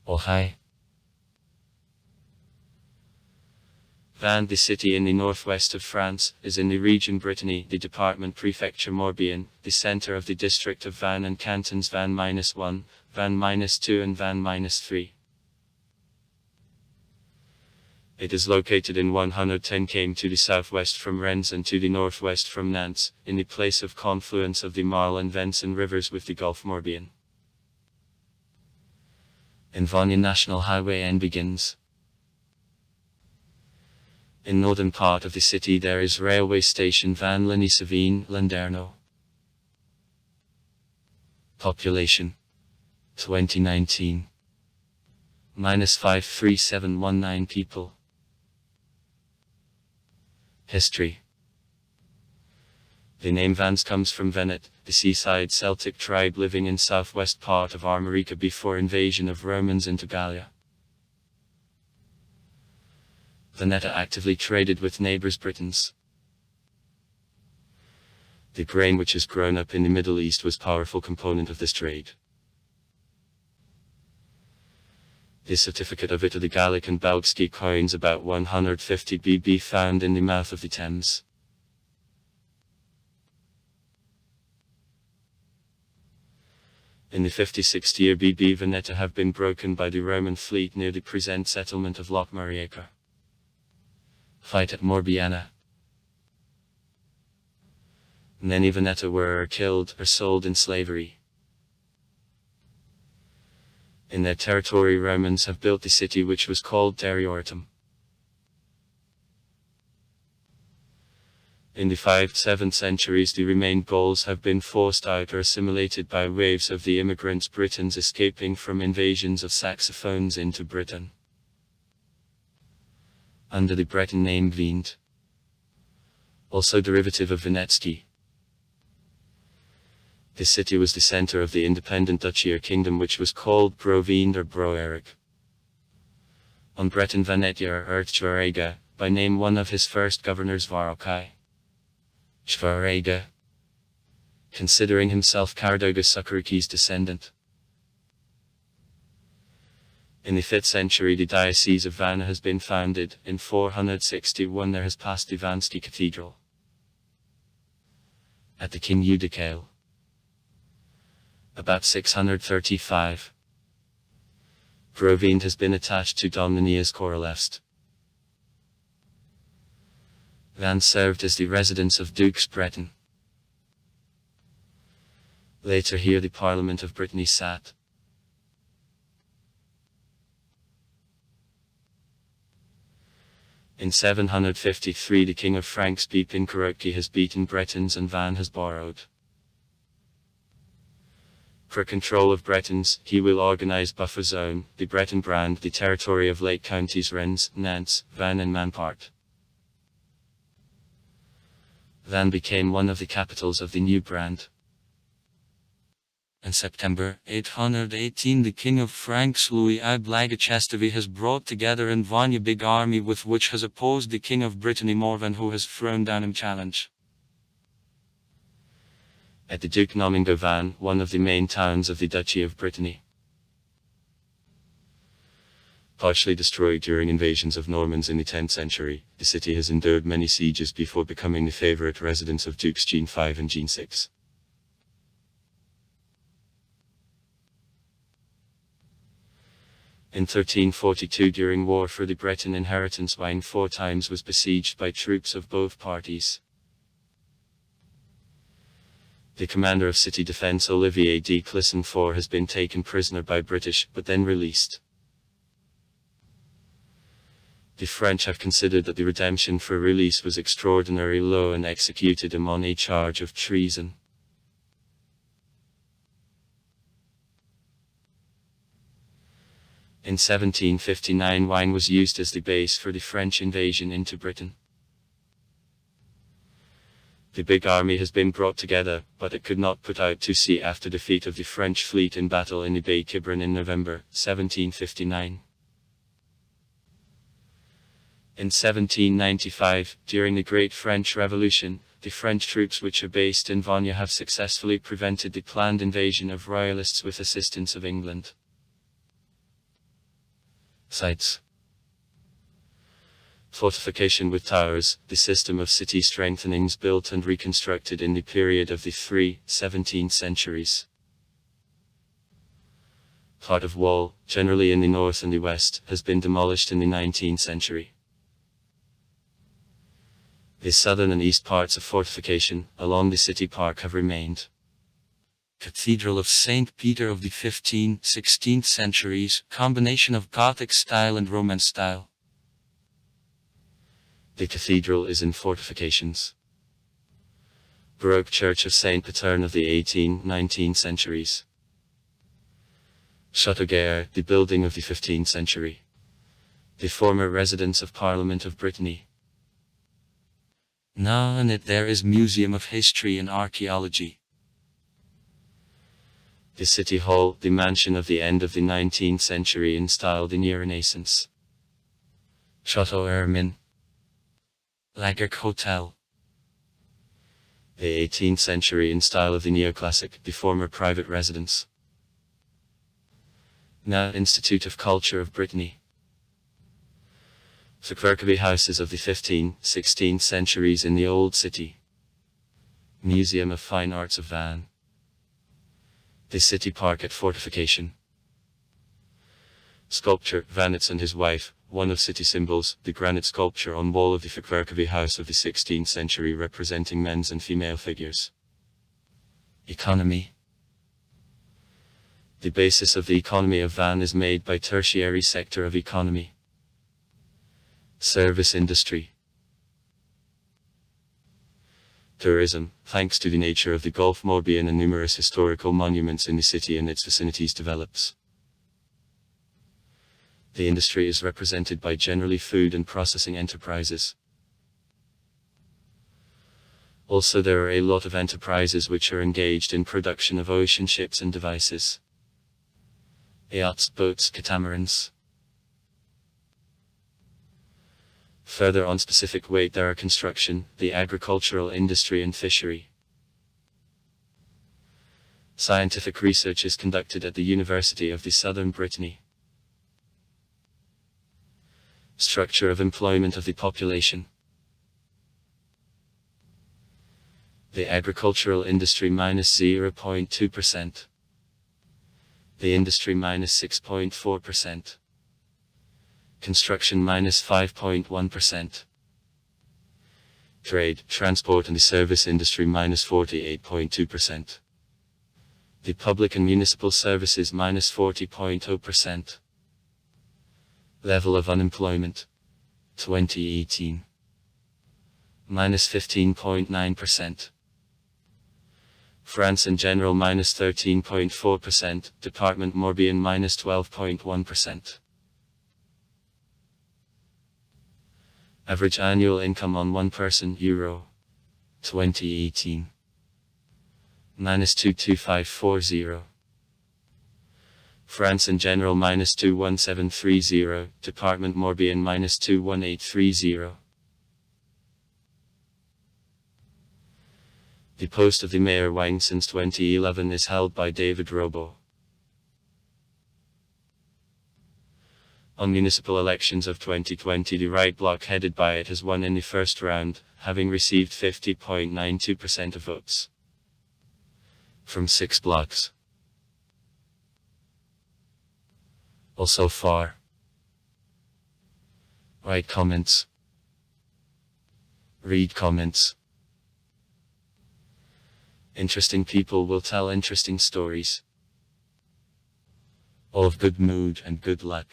Ohio. Vannes, the city in the northwest of France, is in the region Brittany, the department Prefecture Morbihan, the center of the district of Vannes and cantons Vannes-1, Vannes-2 and Vannes-3. It is located in 110 km to the southwest from Rennes and to the northwest from Nantes, in the place of confluence of the Marle and Venson rivers with the Gulf Morbihan. In Vannes National Highway N begins. In northern part of the city there is railway station Vannes-Ligny-Savine, Landerneau. Population 2019 -53719 people. History. The name Vannes comes from Venet, the seaside Celtic tribe living in southwest part of Armorica before invasion of Romans into Gallia. Veneta actively traded with neighbors Britons. The grain which is grown up in the Middle East was a powerful component of this trade. The certificate of Italy Gallic and Belgski coins about 150 BB found in the mouth of the Thames. In the 50-60 year BB Veneta have been broken by the Roman fleet near the present settlement of Loch Mariaca. Fight at Morbiana. Many Veneta were killed or sold in slavery. In their territory Romans have built the city which was called Territorium. In the 5th-7th centuries the remained Gauls have been forced out or assimilated by waves of the immigrants Britons escaping from invasions of Saxophones into Britain. Under the Breton name Vind. Also derivative of Venetsky. The city was the center of the independent duchy or kingdom which was called Bro-Vind or Bro-Eric. On Breton Venetia or Earth-Schwarega, by name one of his first governors Varokai. Schwarega. Considering himself Cardoga Suckeruki's descendant. In the 5th century the Diocese of Vannes has been founded. In 461 there has passed the Vansky Cathedral. At the King Eudicale. About 635. Bro-Vind has been attached to Domninias Korolevsk. Vannes served as the residence of Dukes Breton. Later here the Parliament of Brittany sat. In 753 the King of Franks Pipin Kurotki has beaten Bretons and Vannes has borrowed. For control of Bretons, he will organize buffer zone, the Breton brand, the territory of Lake counties Rennes, Nantes, Vannes and Mampart. Vannes became one of the capitals of the new brand. In September 818 the King of Franks Louis I Blagachestevi has brought together in Vannes a big army with which has opposed the King of Brittany Morvan who has thrown down him challenge. At the Duke Nomingo Vannes, one of the main towns of the Duchy of Brittany. Partially destroyed during invasions of Normans in the 10th century, the city has endured many sieges before becoming the favorite residence of Dukes Jean V and Jean VI. In 1342 during war for the Breton inheritance Vannes 4 times was besieged by troops of both parties. The commander of city defense Olivier de Clisson IV has been taken prisoner by British, but then released. The French have considered that the redemption for release was extraordinarily low and executed him on a charge of treason. In 1759 Vannes was used as the base for the French invasion into Britain. The big army has been brought together, but it could not put out to sea after defeat of the French fleet in battle in the Bay Quiberon in November 1759. In 1795, during the Great French Revolution, the French troops which are based in Vannes have successfully prevented the planned invasion of Royalists with assistance of England. Sites. Fortification with towers, the system of city strengthenings built and reconstructed in the period of the 3-17 centuries. Part of wall, generally in the north and the west, has been demolished in the 19th century. The southern and east parts of fortification, along the city park, have remained. Cathedral of St. Peter of the 15th, 16th centuries, combination of Gothic style and Romance style. The cathedral is in fortifications. Baroque church of St. Patern of the 18th-19th centuries. Château-Guer, the building of the 15th century. The former residence of Parliament of Brittany. Now in it there is Museum of History and Archaeology. The City Hall, the mansion of the end of the 19th century in style the Neo-Renaissance. Château Hermine. Laguerre Hotel. The 18th century in style of the Neoclassic, the former private residence. Now Institute of Culture of Brittany. Verkerby houses of the 15th, 16th centuries in the Old City. Museum of Fine Arts of Vannes. The City Park at Fortification. Sculpture, Vanitz and his wife, one of city symbols, the granite sculpture on wall of the Verkerby house of the 16th century representing men's and female figures. Economy. The basis of the economy of Vannes is made by tertiary sector of economy. Service industry. Tourism, thanks to the nature of the Gulf Morbihan and numerous historical monuments in the city and its vicinities, develops. The industry is represented by generally food and processing enterprises. Also there are a lot of enterprises which are engaged in production of ocean ships and devices. Yachts, boats, catamarans. Further on specific weight there are construction, the agricultural industry and fishery. Scientific research is conducted at the University of the Southern Brittany. Structure of employment of the population. The agricultural industry -0.2%. The industry -6.4%. Construction -5.1%. Trade, transport and the service industry -48.2%. The public and municipal services -40.0%. Level of unemployment 2018 -15.9%. France in general -13.4%, Department Morbihan -12.1%. Average annual income on one person Euro 2018 -22540. France in general -21730, Department Morbihan -21830. The post of the Mayor Wang since 2011 is held by David Robo. On municipal elections of 2020, the right bloc headed by it has won in the first round, having received 50.92% of votes from 6 blocks. Also far. Write comments. Read comments. Interesting people will tell interesting stories. All of good mood and good luck.